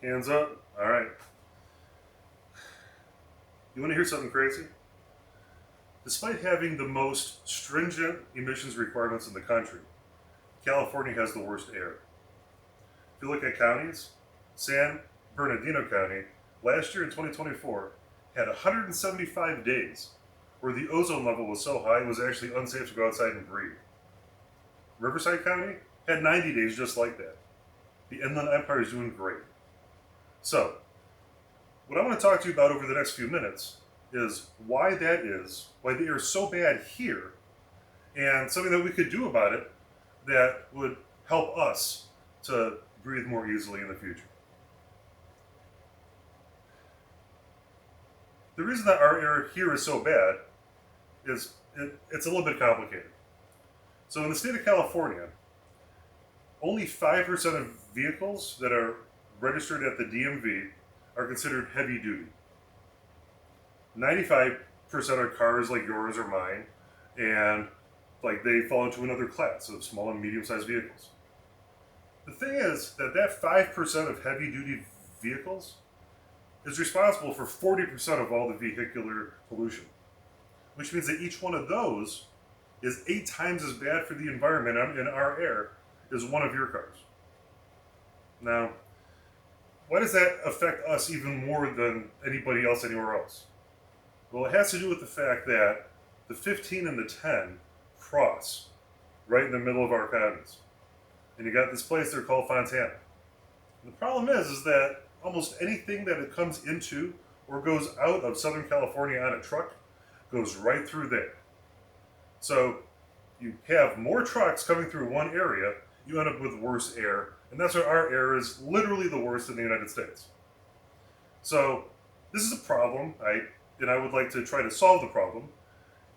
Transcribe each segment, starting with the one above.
Hands up. All right. You want to hear something crazy? Despite having the most stringent emissions requirements in the country, California has the worst air. If you look at counties, San Bernardino County last year in 2024 had 175 days where the ozone level was so high it was actually unsafe to go outside and breathe. Riverside County had 90 days just like that. The Inland Empire is doing great. So, what I want to talk to you about over the next few minutes is why that is, why the air is so bad here, and something that we could do about it that would help us to breathe more easily in the future. The reason that our air here is so bad is it's a little bit complicated. So in the state of California, only 5% of vehicles that are registered at the DMV are considered heavy duty. 95% are cars like yours or mine, and like they fall into another class of small and medium-sized vehicles. The thing is that 5% of heavy duty vehicles is responsible for 40% of all the vehicular pollution, which means that each one of those is 8 times as bad for the environment in our air as one of your cars. Now, why does that affect us even more than anybody else anywhere else? Well, it has to do with the fact that the 15 and the 10 cross right in the middle of our counties. And you got this place there called Fontana. And the problem is that almost anything that it comes into or goes out of Southern California on a truck goes right through there. So you have more trucks coming through one area, you end up with worse air, and that's why our air is literally the worst in the United States. So this is a problem, and I would like to try to solve the problem.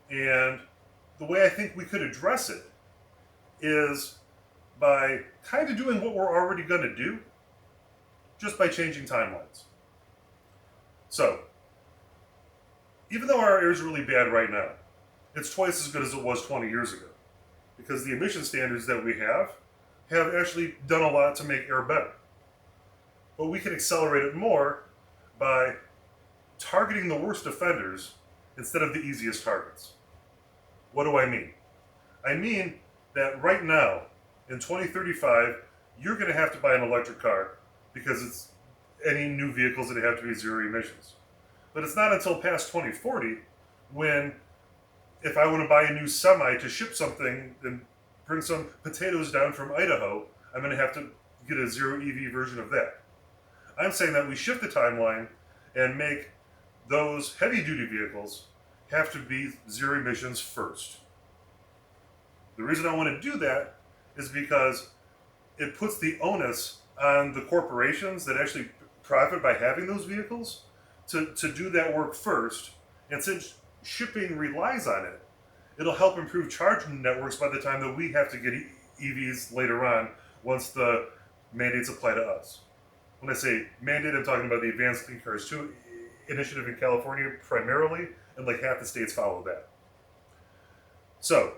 And the way I think we could address it is by kind of doing what we're already going to do, just by changing timelines. So, even though our air is really bad right now, it's twice as good as it was 20 years ago. Because the emission standards that we have actually done a lot to make air better. But we can accelerate it more by targeting the worst offenders instead of the easiest targets. What do I mean? I mean that right now, in 2035, you're going to have to buy an electric car because it's any new vehicles that have to be zero emissions. But it's not until past 2040 when, if I want to buy a new semi to ship something and bring some potatoes down from Idaho, I'm going to have to get a zero EV version of that. I'm saying that we shift the timeline and make those heavy duty vehicles have to be zero emissions first. The reason I want to do that is because it puts the onus on the corporations that actually profit by having those vehicles to do that work first. And since shipping relies on it, it'll help improve charging networks by the time that we have to get EVs later on once the mandates apply to us. When I say mandate, I'm talking about the Advanced Clean Cars 2 initiative in California primarily, and like half the states follow that. So,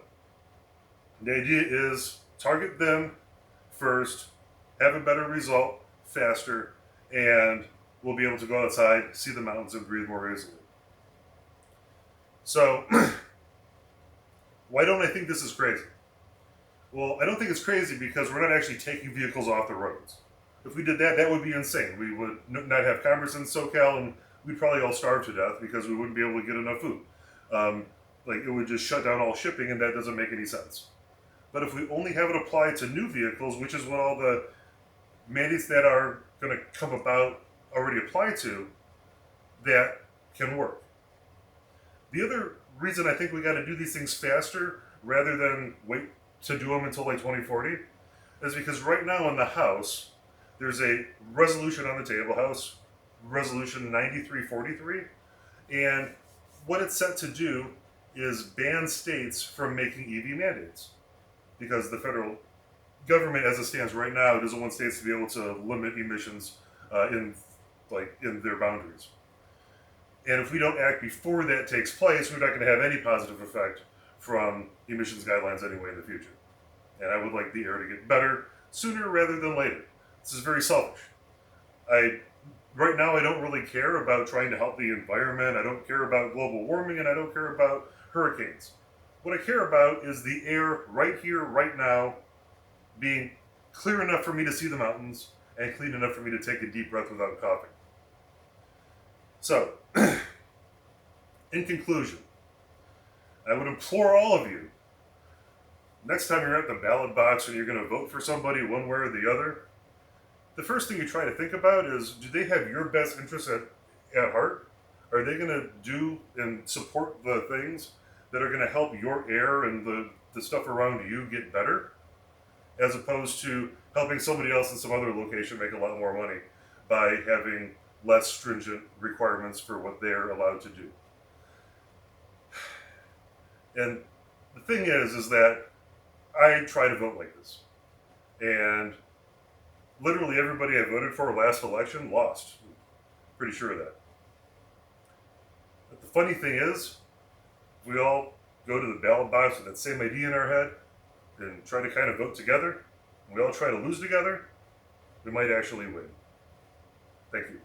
the idea is target them first, have a better result faster, and we'll be able to go outside, see the mountains, and breathe more easily. So, why don't I think this is crazy? Well, I don't think it's crazy because we're not actually taking vehicles off the roads. If we did that, that would be insane. We would not have commerce in SoCal, and we'd probably all starve to death because we wouldn't be able to get enough food. It would just shut down all shipping, and that doesn't make any sense. But if we only have it applied to new vehicles, which is what all the mandates that are going to come about already apply to, that can work. The other reason I think we got to do these things faster rather than wait to do them until like 2040 is because right now in the House, there's a resolution on the table, House Resolution 9343, and what it's set to do is ban states from making EV mandates. Because the federal government, as it stands right now, doesn't want states to be able to limit emissions in their boundaries. And if we don't act before that takes place, we're not going to have any positive effect from emissions guidelines anyway in the future. And I would like the air to get better sooner rather than later. This is very selfish. Right now I don't really care about trying to help the environment. I don't care about global warming, and I don't care about hurricanes. What I care about is the air right here, right now, being clear enough for me to see the mountains and clean enough for me to take a deep breath without coughing. So, in conclusion, I would implore all of you, next time you're at the ballot box and you're going to vote for somebody one way or the other, the first thing you try to think about is, do they have your best interests at heart? Are they going to do and support the things that are going to help your air and the stuff around you get better, as opposed to helping somebody else in some other location make a lot more money by having less stringent requirements for what they're allowed to do? And the thing is that I try to vote like this. And literally everybody I voted for last election lost. Pretty sure of that. But the funny thing is, we all go to the ballot box with that same idea in our head and try to kind of vote together. We all try to lose together. We might actually win. Thank you.